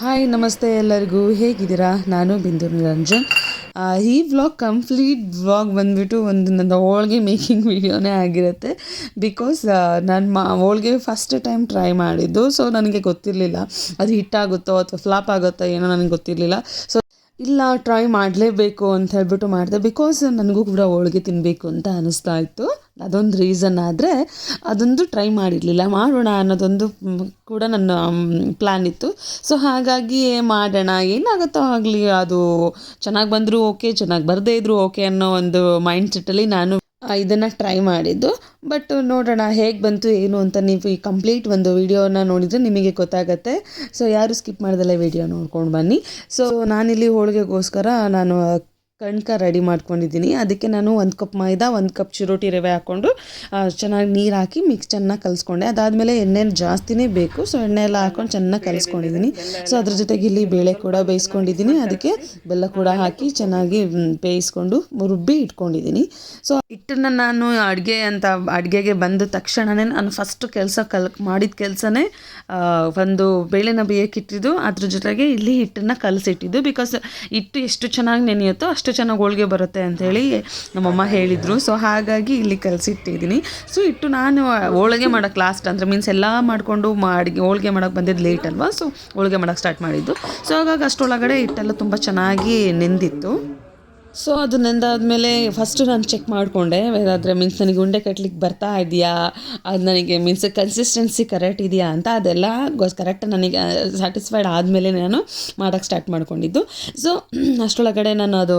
Hi ನಮಸ್ತೆ ಎಲ್ಲರಿಗೂ, ಹೇಗಿದ್ದೀರಾ? ನಾನು ಬಿಂದು ನಿರಂಜನ್. ಈ ಕಂಪ್ಲೀಟ್ ವ್ಲಾಗ್ ಬಂದುಬಿಟ್ಟು ಒಂದು ನನ್ನ ಹೋಳಿಗೆ ಮೇಕಿಂಗ್ ವಿಡಿಯೋನೇ ಆಗಿರುತ್ತೆ. ಬಿಕಾಸ್ ನಾನು ಹೋಳಿಗೆ ಫಸ್ಟ್ ಟೈಮ್ ಟ್ರೈ ಮಾಡಿದ್ದು. ಸೊ ನನಗೆ ಗೊತ್ತಿರಲಿಲ್ಲ ಅದು ಹಿಟ್ಟಾಗುತ್ತೋ ಅಥವಾ ಫ್ಲಾಪ್ ಆಗುತ್ತೋ ಏನೋ ನನಗೆ ಗೊತ್ತಿರಲಿಲ್ಲ. ಸೊ ಇಲ್ಲ, ಟ್ರೈ ಮಾಡಲೇಬೇಕು ಅಂತ ಹೇಳ್ಬಿಟ್ಟು ಮಾಡಿದೆ. ಬಿಕಾಸ್ ನನಗೂ ಕೂಡ ಹೋಳಿಗೆ ತಿನ್ನಬೇಕು ಅಂತ ಅನ್ನಿಸ್ತಾ ಇತ್ತು. ಅದೊಂದು ರೀಸನ್. ಆದರೆ ಅದೊಂದು ಟ್ರೈ ಮಾಡಿರಲಿಲ್ಲ, ಮಾಡೋಣ ಅನ್ನೋದೊಂದು ಕೂಡ ನನ್ನ ಪ್ಲ್ಯಾನ್ ಇತ್ತು. ಸೊ ಹಾಗಾಗಿ ಮಾಡೋಣ, ಏನಾಗುತ್ತೋ ಆಗಲಿ, ಅದು ಚೆನ್ನಾಗಿ ಬಂದರೂ ಓಕೆ, ಚೆನ್ನಾಗಿ ಬರದೇ ಇದ್ದರೂ ಓಕೆ ಅನ್ನೋ ಒಂದು ಮೈಂಡ್ ಸೆಟ್ಟಲ್ಲಿ ನಾನು ಇದನ್ನು ಟ್ರೈ ಮಾಡಿದ್ದು. ಬಟ್ ನೋಡೋಣ ಹೇಗೆ ಬಂತು ಏನು ಅಂತ. ನೀವು ಈ ಕಂಪ್ಲೀಟ್ ಒಂದು ವಿಡಿಯೋನ ನೋಡಿದರೆ ನಿಮಗೆ ಗೊತ್ತಾಗುತ್ತೆ. ಸೊ ಯಾರು ಸ್ಕಿಪ್ ಮಾಡ್ದಲ್ಲೇ ವಿಡಿಯೋ ನೋಡ್ಕೊಂಡು ಬನ್ನಿ. ಸೊ ನಾನಿಲ್ಲಿ ಹೋಳಿಗೆಗೋಸ್ಕರ ನಾನು ಕಣ್ಕ ರೆಡಿ ಮಾಡ್ಕೊಂಡಿದ್ದೀನಿ. ಅದಕ್ಕೆ ನಾನು 1 ಕಪ್ ಮೈದಾ, 1 ಕಪ್ ಚಿರೋಟಿ ರವೆ ಹಾಕ್ಕೊಂಡು ಚೆನ್ನಾಗಿ ನೀರು ಹಾಕಿ ಚೆನ್ನಾಗಿ ಕಲಿಸ್ಕೊಂಡೆ. ಅದಾದಮೇಲೆ ಎಣ್ಣೆ ಜಾಸ್ತಿನೇ ಬೇಕು. ಸೊ ಎಣ್ಣೆ ಎಲ್ಲ ಹಾಕ್ಕೊಂಡು ಚೆನ್ನಾಗಿ ಕಲಿಸ್ಕೊಂಡಿದ್ದೀನಿ. ಸೊ ಅದ್ರ ಜೊತೆಗೆ ಇಲ್ಲಿ ಬೇಳೆ ಕೂಡ ಬೇಯಿಸ್ಕೊಂಡಿದ್ದೀನಿ. ಅದಕ್ಕೆ ಬೆಲ್ಲ ಕೂಡ ಹಾಕಿ ಚೆನ್ನಾಗಿ ಬೇಯಿಸ್ಕೊಂಡು ರುಬ್ಬಿ ಇಟ್ಕೊಂಡಿದ್ದೀನಿ. ಸೊ ಹಿಟ್ಟನ್ನು ನಾನು ಅಡುಗೆಗೆ ಬಂದ ತಕ್ಷಣವೇ ನಾನು ಫಸ್ಟ್ ಮಾಡಿದ ಕೆಲಸನೇ ಒಂದು ಬೇಳೆನ ಬೇಯಕ್ಕಿಟ್ಟಿದ್ದು, ಅದ್ರ ಜೊತೆಗೆ ಇಲ್ಲಿ ಹಿಟ್ಟನ್ನು ಕಲಸಿಟ್ಟಿದ್ದು. ಬಿಕಾಸ್ ಹಿಟ್ಟು ಎಷ್ಟು ಚೆನ್ನಾಗಿ ನೆನೆಯುತ್ತೋ ಅಷ್ಟು ಚೆನ್ನಾಗಿ ಹೋಳಿಗೆ ಬರುತ್ತೆ ಅಂಥೇಳಿ ನಮ್ಮಮ್ಮ ಹೇಳಿದರು. ಸೊ ಹಾಗಾಗಿ ಇಲ್ಲಿ ಕಲಸಿಟ್ಟಿದ್ದೀನಿ. ಸೊ ಹಿಟ್ಟು ನಾನು ಹೋಳಿಗೆ ಮಾಡೋಕ್ಕೆ ಲಾಸ್ಟ್ ಅಂದರೆ ಮೀನ್ಸ್ ಎಲ್ಲ ಮಾಡಿಕೊಂಡು ಹೋಳಿಗೆ ಮಾಡೋಕ್ಕೆ ಬಂದಿದ್ದು ಲೇಟ್ ಅಲ್ವಾ. ಸೊ ಹೋಳಿಗೆ ಮಾಡೋಕ್ಕೆ ಸ್ಟಾರ್ಟ್ ಮಾಡಿದ್ದು. ಸೊ ಹಾಗಾಗಿ ಅಷ್ಟರೊಳಗಡೆ ಹಿಟ್ಟೆಲ್ಲ ತುಂಬ ಚೆನ್ನಾಗಿ ನೆಂದಿತ್ತು. ಸೊ ಅದು ನೆಂದಾದಮೇಲೆ ಫಸ್ಟು ನಾನು ಚೆಕ್ ಮಾಡಿಕೊಂಡೆ, ಏನಾದರೆ ಮೀನ್ಸ್ ನನಗೆ ಉಂಡೆ ಕಟ್ಲಿಕ್ಕೆ ಬರ್ತಾ ಇದೆಯಾ, ಅದು ನನಗೆ ಮೀನ್ಸ್ ಕನ್ಸಿಸ್ಟೆನ್ಸಿ ಕರೆಕ್ಟ್ ಇದೆಯಾ ಅಂತ. ಅದೆಲ್ಲ ಕರೆಕ್ಟ್ ನನಗೆ ಸ್ಯಾಟಿಸ್ಫೈಡ್ ಆದಮೇಲೆ ನಾನು ಮಾಡೋಕ್ಕೆ ಸ್ಟಾರ್ಟ್ ಮಾಡ್ಕೊಂಡಿದ್ದು. ಸೊ ಅಷ್ಟರೊಳಗಡೆ ನಾನು ಅದು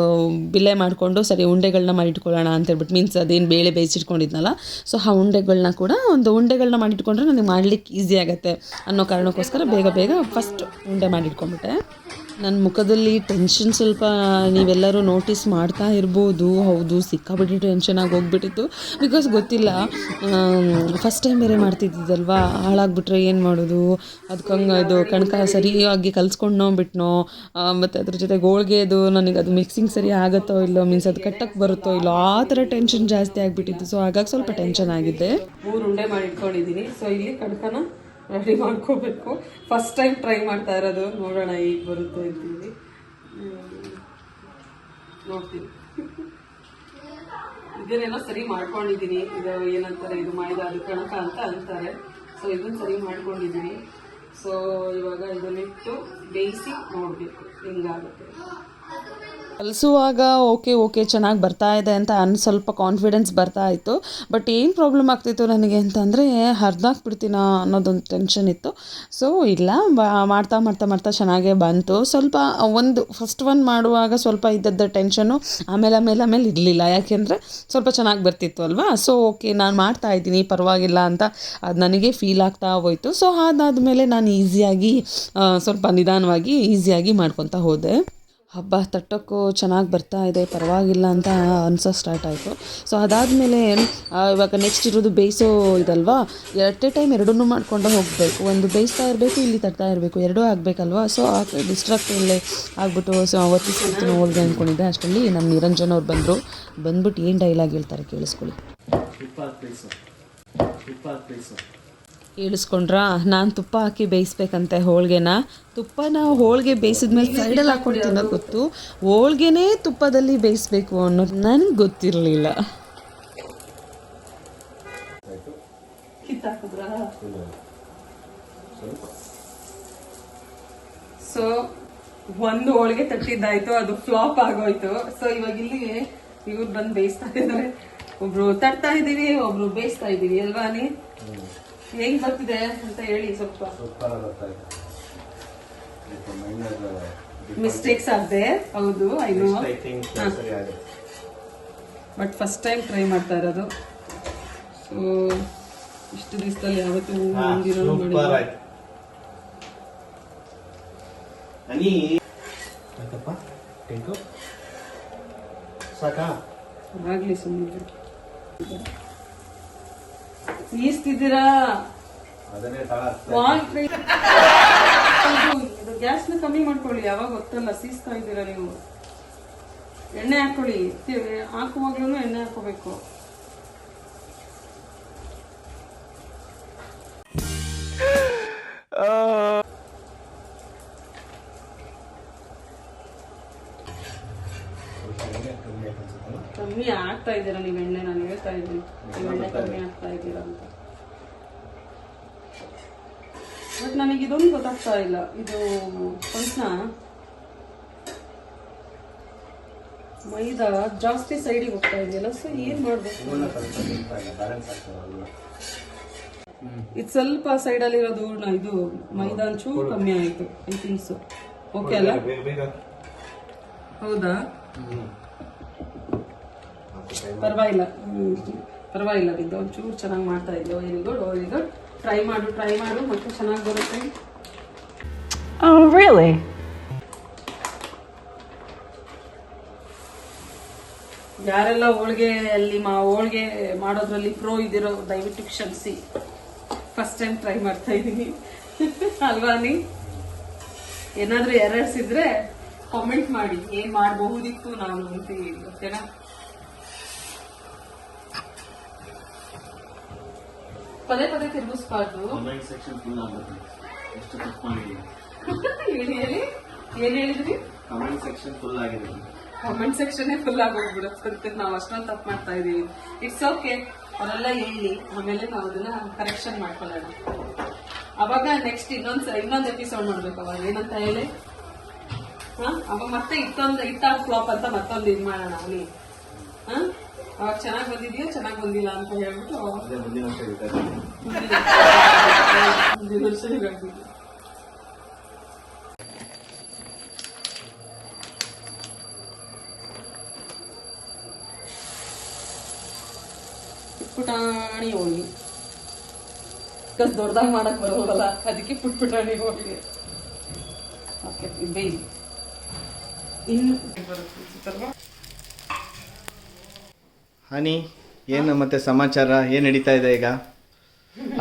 ಬಿಲ್ಲೆ ಮಾಡಿಕೊಂಡು ಸರಿ ಉಂಡೆಗಳನ್ನ ಮಾಡಿಟ್ಕೊಳ್ಳೋಣ ಅಂತೇಳ್ಬಿಟ್ಟು, ಮೀನ್ಸ್ ಅದೇನು ಬೇಳೆ ಬೇಯಿಸಿಟ್ಕೊಂಡಿದ್ನಲ್ಲ, ಸೊ ಆ ಉಂಡೆಗಳನ್ನ ಮಾಡಿಟ್ಕೊಂಡ್ರೆ ನನಗೆ ಮಾಡಲಿಕ್ಕೆ ಈಸಿ ಆಗುತ್ತೆ ಅನ್ನೋ ಕಾರಣಕ್ಕೋಸ್ಕರ ಬೇಗ ಫಸ್ಟ್ ಉಂಡೆ ಮಾಡಿಟ್ಕೊಂಡ್ಬಿಟ್ಟೆ. ನನ್ನ ಮುಖದಲ್ಲಿ ಟೆನ್ಷನ್ ಸ್ವಲ್ಪ ನೀವೆಲ್ಲರೂ ನೋಟಿಸ್ ಮಾಡ್ತಾ ಇರ್ಬೋದು. ಹೌದು, ಸಿಕ್ಕಾಬಿಟ್ಟು ಟೆನ್ಷನಾಗಿ ಹೋಗ್ಬಿಟ್ಟಿತ್ತು. ಬಿಕಾಸ್ ಗೊತ್ತಿಲ್ಲ, ಫಸ್ಟ್ ಟೈಮ್ ಬೇರೆ ಮಾಡ್ತಿದ್ದಿದ್ದಲ್ವಾ, ಹಾಳಾಗ್ಬಿಟ್ರೆ ಏನು ಮಾಡೋದು, ಅದಕ್ಕಂಗೆ ಇದು ಕಣಕ ಸರಿಯಾಗಿ ಕಲಿಸ್ಕೊಂಡೋ ಬಿಟ್ನೋ, ಮತ್ತು ಅದ್ರ ಜೊತೆಗೆ ಹೋಳಿಗೆದು ನನಗೆ ಅದು ಮಿಕ್ಸಿಂಗ್ ಸರಿ ಆಗುತ್ತೋ ಇಲ್ಲೋ, ಮೀನ್ಸ್ ಅದು ಕಟ್ಟಕ್ಕೆ ಬರುತ್ತೋ ಇಲ್ಲೋ, ಆ ಥರ ಟೆನ್ಷನ್ ಜಾಸ್ತಿ ಆಗಿಬಿಟ್ಟಿತ್ತು. ಸೊ ಹಾಗಾಗಿ ಸ್ವಲ್ಪ ಟೆನ್ಷನ್ ಆಗಿದ್ದೆ. 3 ಉಂಡೆ ಮಾಡಿಟ್ಕೊಂಡಿದ್ದೀನಿ. ಸೊ ಇಲ್ಲಿ ಕಣಕನ ರೆಡಿ ಮಾಡ್ಕೋಬೇಕು. ಫಸ್ಟ್ ಟೈಮ್ ಟ್ರೈ ಮಾಡ್ತಾ ಇರೋದು, ನೋಡೋಣ ಈಗ ಬರುತ್ತೆ ಅಂತೀವಿ. ನೋಡ್ತೀನಿ. ಇದನ್ನೆಲ್ಲ ಸರಿ ಮಾಡ್ಕೊಂಡಿದ್ದೀನಿ. ಇದು ಏನಂತಾರೆ, ಇದು ಮೈದಾ, ಅದು ಕಣಕ ಅಂತ ಅಂತಾರೆ. ಸೊ ಇದನ್ನು ಸರಿ ಮಾಡ್ಕೊಂಡಿದ್ದೀನಿ. ಸೊ ಇವಾಗ ಇದನ್ನಿಟ್ಟು ಬೇಯಿಸಿ ನೋಡಬೇಕು ಹೆಂಗಾಗುತ್ತೆ. ಕಲಿಸುವಾಗ ಓಕೆ ಚೆನ್ನಾಗಿ ಬರ್ತಾ ಇದೆ ಅಂತ ಸ್ವಲ್ಪ ಕಾನ್ಫಿಡೆನ್ಸ್ ಬರ್ತಾ ಇತ್ತು. ಬಟ್ ಏನು ಪ್ರಾಬ್ಲಮ್ ಆಗ್ತಿತ್ತು ನನಗೆ ಅಂತಂದರೆ ಹರಿದಾಕ್ಬಿಡ್ತೀನೋ ಅನ್ನೋದೊಂದು ಟೆನ್ಷನ್ ಇತ್ತು. ಸೊ ಇಲ್ಲ, ಮಾಡ್ತಾ ಚೆನ್ನಾಗೇ ಬಂತು. ಸ್ವಲ್ಪ ಫಸ್ಟ್ ಮಾಡುವಾಗ ಸ್ವಲ್ಪ ಇದ್ದದ್ದು ಟೆನ್ಷನ್ನು ಆಮೇಲೆ ಇರಲಿಲ್ಲ. ಯಾಕೆಂದರೆ ಸ್ವಲ್ಪ ಚೆನ್ನಾಗಿ ಬರ್ತಿತ್ತು ಅಲ್ವಾ. ಸೊ ಓಕೆ, ನಾನು ಮಾಡ್ತಾ ಇದ್ದೀನಿ, ಪರವಾಗಿಲ್ಲ ಅಂತ ಅದು ನನಗೆ ಫೀಲ್ ಆಗ್ತಾ ಹೋಯಿತು. ಸೊ ಅದಾದಮೇಲೆ ನಾನು ಈಸಿಯಾಗಿ ಸ್ವಲ್ಪ ನಿಧಾನವಾಗಿ ಈಸಿಯಾಗಿ ಮಾಡ್ಕೊತಾ ಹೋದೆ. ಹಬ್ಬ ತಟ್ಟೋಕ್ಕೂ ಚೆನ್ನಾಗಿ ಬರ್ತಾ ಇದೆ, ಪರವಾಗಿಲ್ಲ ಅಂತ ಅನ್ಸೋ ಸ್ಟಾರ್ಟ್ ಆಯಿತು. ಸೊ ಅದಾದಮೇಲೆ ಇವಾಗ ನೆಕ್ಸ್ಟ್ ಇರೋದು ಬೇಯಿಸೋ ಇದಲ್ವಾ, ಎಟ್ ಎ ಟೈಮ್ ಎರಡನ್ನೂ ಮಾಡ್ಕೊಂಡು ಹೋಗಬೇಕು. ಒಂದು ಬೇಯಿಸ್ತಾ ಇರಬೇಕು, ಇಲ್ಲಿ ತಟ್ತಾ ಇರಬೇಕು, ಎರಡೂ ಆಗಬೇಕಲ್ವಾ. ಸೊ ಡಿಸ್ಟ್ರಾಕ್ಟ್ ಇಲ್ಲೇ ಆಗ್ಬಿಟ್ಟು ಒತ್ತಿಸ್ಬಿಡ್ತೀನಿ ಹೋಳಿಗೆ ಅಂದ್ಕೊಂಡಿದ್ದೆ. ಅಷ್ಟರಲ್ಲಿ ನಮ್ಮ ನಿರಂಜನ್ ಅವ್ರು ಬಂದ್ಬಿಟ್ಟು ಏನು ಡೈಲಾಗ್ ಹೇಳ್ತಾರೆ ಕೇಳಿಸ್ಕೊಳ್ಳಿ. ಕೇಳಿಸ್ಕೊಂಡ್ರಾ? ನಾನು ತುಪ್ಪ ಹಾಕಿ ಬೇಯಿಸ್ಬೇಕಂತೆ ಹೋಳಿಗೆನ. ತುಪ್ಪನ ಹೋಳಿಗೆ ಬೇಯಿಸಿದ್ಮೇಲೆ ಸೈಡಲ್ಲಿ ಹಾಕ್ಕೊಂಡು ತಿನ್ನೋದು ಗೊತ್ತು, ಹೋಳಿಗೆನೇ ತುಪ್ಪದಲ್ಲಿ ಬೇಯಿಸ್ಬೇಕು ಅನ್ನೋದು ನನಗೆ ಗೊತ್ತಿರಲಿಲ್ಲ. ಸೊ ಒಂದು ಹೋಳಿಗೆ ತಟ್ಟಿದ್ದಾಯ್ತು, ಅದು ಫ್ಲಾಪ್ ಆಗೋಯ್ತು. ಸೊ ಇವಾಗ ಇಲ್ಲಿ ಇವ್ರು ಬಂದು ಬೇಯಿಸ್ತಾ ಇದ್ದಾರೆ. ಒಬ್ರು ತಟ್ತಾ ಇದ್ದೀವಿ, ಒಬ್ರು ಬೇಯಿಸ್ತಾ ಇದ್ದೀವಿ ಅಲ್ವಾ? ಹೇಗೆ ಬರ್ತಿದೆ ಅಂತ ಹೇಳಿ. ಸ್ವಲ್ಪ ಮಿಸ್ಟೇಕ್ಸ್ ಆಗಿದೆ, ಹೌದು, I know. But first time try ಮಾಡ್ತಾ ಇರೋದು. ಸೊ ಇಷ್ಟು ದಿವಸದಲ್ಲಿ ಯಾವತ್ತೂ ಆಗ್ಲಿ ಸುಮ್ಮನೆ ಈಸ್ತಿದ್ದೀರಾ. ಗ್ಯಾಸ್ನ ಕಮ್ಮಿ ಮಾಡ್ಕೊಳ್ಳಿ, ಯಾವಾಗ ಗೊತ್ತಲ್ಲ, ಸೀಸ್ತಾ ಇದ್ದೀರಾ ನೀವು. ಎಣ್ಣೆ ಹಾಕೊಳ್ಳಿ, ಹಾಕುವಾಗ್ಲೂ ಎಣ್ಣೆ ಹಾಕೋಬೇಕು. ಕಮ್ಮಿ ಆಗ್ತಾ ಇದ್ದೀರಾ ನೀವು ಎಣ್ಣೆ, ನಾನು ಹೇಳ್ತಾ ಇದ್ದೀನಿ ನೀವು ಎಣ್ಣೆ ಕಮ್ಮಿ ಆಗ್ತಾ ಇದ್ದೀರಾ ಅಂತ. ಬಟ್ ನನಗೆ ಇದೊಂದು ಗೊತ್ತಾಗ್ತಾ ಇಲ್ಲ, ಇದು ಸ್ವಲ್ಪ ಮೈದಾ ಜಾಸ್ತಿ ಸೈಡಿಗೆ ಹೋಗ್ತಾ ಇದೆಯಲ್ಲ, ಸೊ ಏನ್ ಮಾಡ್ಬೇಕು? ಇದು ಸ್ವಲ್ಪ ಸೈಡಲ್ಲಿ ಇರೋದು ಇದು ಮೈದಾ ಒಂಚೂರು ಕಮ್ಮಿ ಆಯಿತು, ಐ ಥಿಂಕ್ ಸೊ. ಓಕೆ ಅಲ್ಲ? ಹೌದಾ? ಪರವಾಗಿಲ್ಲ, ಪರವಾಗಿಲ್ಲ. ಬಿದ್ದು ಒಂಚೂರು ಚೆನ್ನಾಗಿ ಮಾಡ್ತಾ ಇದೆಯೋ. Very good, very good. Try ಮಾಡು ಮತ್ತೆ ಚೆನ್ನಾಗಿ ಬರುತ್ತೆ. Oh, really? ಯಾರೆಲ್ಲ ಹೋಳಿಗೆ ಮಾಡೋದ್ರಲ್ಲಿ ಪ್ರೋ ಇದಿರೋ ದಯವಿಟ್ಟು ಕ್ಷಮಿಸಿ. ಫಸ್ಟ್ ಟೈಮ್ ಟ್ರೈ ಮಾಡ್ತಾ ಇದ್ದೀನಿ ಅಲ್ವಾ? ಏನಾದ್ರೂ ಎರರ್ಸ್ ಇದ್ರೆ ಕಾಮೆಂಟ್ ಮಾಡಿ, ಏನ್ ಮಾಡಬಹುದಿತ್ತು ನಾನು ಅಂತ ಹೇಳಿ. ಓಕೆನಾ? ಪದೇ ಪದೇ ತಿರುಗಿಸ್ಬಾರ್ದು. ಹೇಳಿ ಏನ್ ಹೇಳಿದ್ರಿ? ಕಮೆಂಟ್ ಸೆಕ್ಷನ್ ಫುಲ್ ಆಗಿದೆ. ಕಾಮೆಂಟ್ ಸೆಕ್ಷನ್ ಫುಲ್ ಆಗೋಗ್ಬಿಡುತ್ತೆ. ನಾವು ಅಷ್ಟೊಂದು ತಪ್ಪು ಮಾಡ್ತಾ ಇದೀವಿ. ಇಟ್ಸ್ ಓಕೆ, ಅವರೆಲ್ಲ ಹೇಳಿ ಆಮೇಲೆ ನಾವು ಅದನ್ನ ಕರೆಕ್ಷನ್ ಮಾಡ್ಕೊಳ್ಳೋಣ. ಅವಾಗ ನೆಕ್ಸ್ಟ್ ಇನ್ನೊಂದು ಎಪಿಸೋಡ್ ಮಾಡ್ಬೇಕು. ಅವಾಗ ಏನಂತ ಹೇಳಿ, ಅವಾಗ ಮತ್ತೆ ಇಟ್ಟ ಫ್ಲಾಪ್ ಅಂತ ಮತ್ತೊಂದು ಇದು ಮಾಡೋಣ. ಅಲ್ಲಿ ಅವಾಗ ಚೆನ್ನಾಗಿ ಬಂದಿದ್ಯಾ ಚೆನ್ನಾಗಿ ಬಂದಿಲ್ಲ ಅಂತ ಹೇಳ್ಬಿಟ್ಟು ಮುಂದಿನ ವರ್ಷ ಹೇಳ್ಬಿಟ್ಟು ಪುಟಾಣಿ ಹೋಳಿಗೆ ದೊಡ್ಡದಾಗಿ ಮಾಡಕ್ ಬರೋಲ್ಲ, ಅದಕ್ಕೆ ಪುಟಾಣಿ ಹೋಳಿಗೆ. ಓಕೆ, ಬೇಯಿ ಹನಿ, ಏನು ಮತ್ತೆ ಸಮಾಚಾರ, ಏನು ನಡೀತಾ ಇದೆ ಈಗ?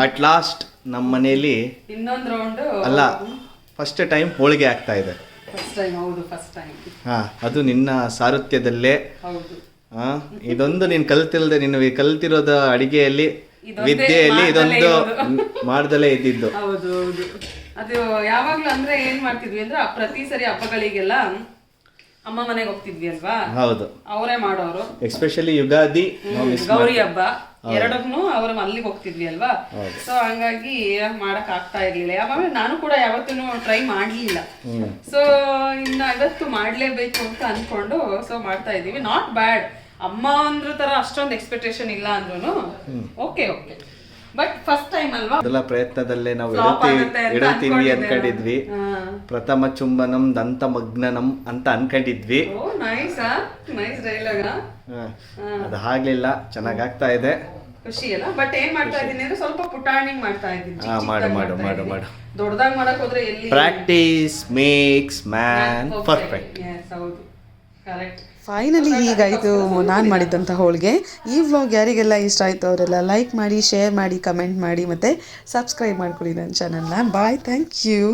ಅಟ್ ಲಾಸ್ಟ್ ನಮ್ಮ ಮನೆಯಲ್ಲಿ ಇನ್ನೊಂದು ರೌಂಡ್ ಅಲ್ಲ, ಫಸ್ಟ್ ಟೈಮ್ ಹೋಳಿಗೆ ಆಗ್ತಾ ಇದೆ. First time. ಹೌದು, ಫಸ್ಟ್ ಟೈಮ್. ಅದು ನಿನ್ನ ಸಾರಥ್ಯದಲ್ಲೇ. ಹೌದು. ಇದೊಂದು ನೀನು ಕಲ್ತಿರೋದ ಅಡಿಗೆಯಲ್ಲಿ, ವಿದ್ಯೆಯಲ್ಲಿ ಇದೊಂದು ಮಾಡ್ದಲೇ ಇದ್ದಿದ್ದು. ಹೌದು ಹೌದು. ಅದು ಯಾವಾಗ್ಲೂ ಅಂದ್ರೆ ಏನ್ ಮಾಡ್ತಿದ್ವಿ ಅಂದ್ರೆ ಪ್ರತಿ ಸರಿ ಹಬ್ಬಗಳಿಗೆಲ್ಲ ಅಮ್ಮ ಮನೆಗೆ ಹೋಗ್ತಿದ್ವಿ ಅಲ್ವಾ? ಹೌದು, ಅವರೇ ಮಾಡೋರು. ಎಸ್ಪೆಷಲಿ ಯುಗಾದಿ, ಗೌರಿ ಹಬ್ಬ ಎರಡಕ್ಕೂ ಅವ್ರ ಅಲ್ಲಿಗೆ ಹೋಗ್ತಿದ್ವಿ ಅಲ್ವಾ? ಸೊ ಹಂಗಾಗಿ ಮಾಡಕ್ ಆಗ್ತಾ ಇರ್ಲಿಲ್ಲ. ಯಾವಾಗ ನಾನು ಕೂಡ ಯಾವತ್ತೂ ಟ್ರೈ ಮಾಡ್ಲಿಲ್ಲ. ಸೊ ಇನ್ನ ಇವತ್ತು ಮಾಡ್ಲೇಬೇಕು ಅಂತ ಅನ್ಕೊಂಡು ಸೊ ಮಾಡ್ತಾ ಇದೀವಿ. Not bad. ಅಮ್ಮ ಅಂದ್ರ ತರ ಅಷ್ಟೊಂದು ಎಕ್ಸ್ಪೆಕ್ಟೇಷನ್ ಇಲ್ಲ ಅಂದ್ರೂ okay okay. But first time ಅಲ್ವಾ? ಮೊದಲ ಪ್ರಯತ್ನದಲ್ಲೇ ನಾವು ಇಡುತ್ತೀವಿ ಅನ್ಕೊಂಡಿದ್ವಿ. ಪ್ರಥಮ ಚುಂಬನಂ ದಂತ ಮಗ್ನನಂ ಅಂತ ಅನ್ಕೊಂಡಿದ್ವಿ. Nice dialogue. ಅದು ಆಗ್ಲಿಲ್ಲ, ಚೆನ್ನಾಗ್ ಆಗ್ತಾ ಇದೆ, ಖುಷಿ ಅಲ್ಲ. ಬಟ್ ಏನ್ ಮಾಡ್ತಾ ಇದೀನಿ ಅಂದ್ರೆ ಸ್ವಲ್ಪ ಪುಟಾಣಿಂಗ್ ಮಾಡ್ತಾ ಇದ್ದೀನಿ. ಮಾಡು ದೊಡ್ಡದಾಗಿ ಮಾಡಕ್ ಹೋದ್ರೆ ಎಲ್ಲಿ? Practice makes man perfect. ಹೌದು, ಕರೆಕ್ಟ್. ಫೈನಲಿ ಹೀಗಾಯಿತು ನಾನು ಮಾಡಿದ್ದಂಥ ಹೋಳಿಗೆ. ಈ ವ್ಲಾಗ್ ಯಾರಿಗೆಲ್ಲ ಇಷ್ಟ ಆಯಿತು ಅವರೆಲ್ಲ ಲೈಕ್ ಮಾಡಿ, ಶೇರ್ ಮಾಡಿ, ಕಮೆಂಟ್ ಮಾಡಿ ಮತ್ತು ಸಬ್ಸ್ಕ್ರೈಬ್ ಮಾಡ್ಕೊಳ್ಳಿ ನನ್ನ ಚಾನಲ್ನ. ಬಾಯ್, ಥ್ಯಾಂಕ್ ಯು.